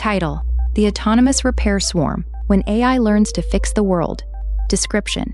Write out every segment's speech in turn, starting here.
Title: The Autonomous Repair Swarm, When AI Learns to Fix the World. Description: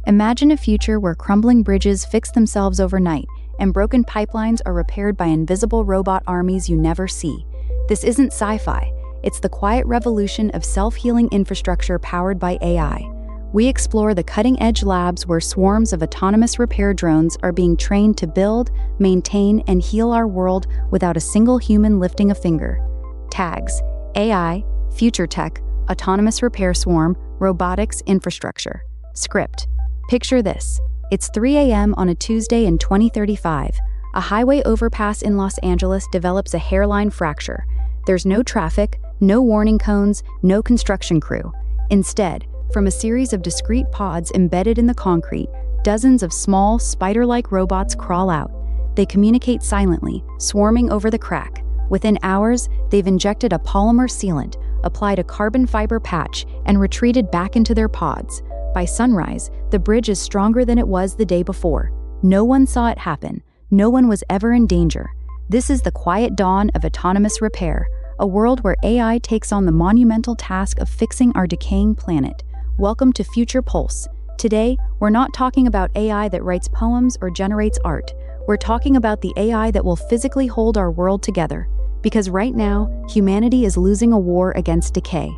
Imagine a future where crumbling bridges fix themselves overnight and broken pipelines are repaired by invisible robot armies you never see. This isn't sci-fi, it's the quiet revolution of self-healing infrastructure powered by AI. We explore the cutting-edge labs where swarms of autonomous repair drones are being trained to build, maintain, and heal our world without a single human lifting a finger. Tags: AI, future tech, autonomous repair swarm, robotics infrastructure. Script: Picture this. It's 3 a.m. on a Tuesday in 2035. A highway overpass in Los Angeles develops a hairline fracture. There's no traffic, no warning cones, no construction crew. Instead, from a series of discrete pods embedded in the concrete, dozens of small, spider-like robots crawl out. They communicate silently, swarming over the crack. Within hours, they've injected a polymer sealant, applied a carbon fiber patch, and retreated back into their pods. By sunrise, the bridge is stronger than it was the day before. No one saw it happen. No one was ever in danger. This is the quiet dawn of autonomous repair, a world where AI takes on the monumental task of fixing our decaying planet. Welcome to Future Pulse. Today, we're not talking about AI that writes poems or generates art. We're talking about the AI that will physically hold our world together. Because right now, humanity is losing a war against decay.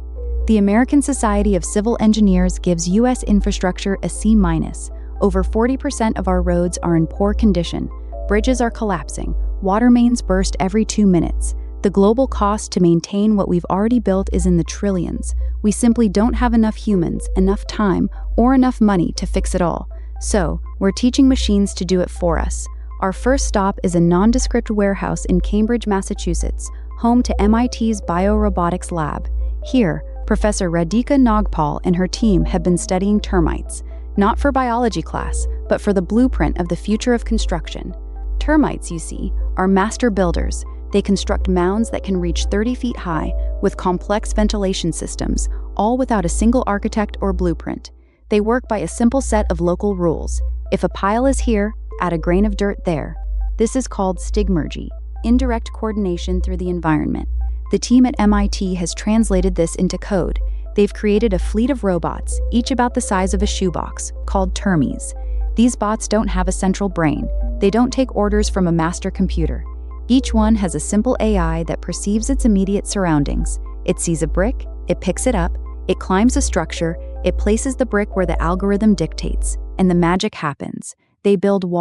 The American Society of Civil Engineers gives U.S. infrastructure a C-. Over 40% of our roads are in poor condition. Bridges are collapsing. Water mains burst every 2 minutes. The global cost to maintain what we've already built is in the trillions. We simply don't have enough humans, enough time, or enough money to fix it all. So, we're teaching machines to do it for us. Our first stop is a nondescript warehouse in Cambridge, Massachusetts, home to MIT's Biorobotics Lab. Here, Professor Radhika Nagpal and her team have been studying termites, not for biology class, but for the blueprint of the future of construction. Termites, you see, are master builders. They construct mounds that can reach 30 feet high with complex ventilation systems, all without a single architect or blueprint. They work by a simple set of local rules. If a pile is here, add a grain of dirt there. This is called stigmergy, indirect coordination through the environment. The team at MIT has translated this into code. They've created a fleet of robots, each about the size of a shoebox, called termies. These bots don't have a central brain. They don't take orders from a master computer. Each one has a simple AI that perceives its immediate surroundings. It sees a brick, it picks it up, it climbs a structure, it places the brick where the algorithm dictates, and the magic happens. They build walls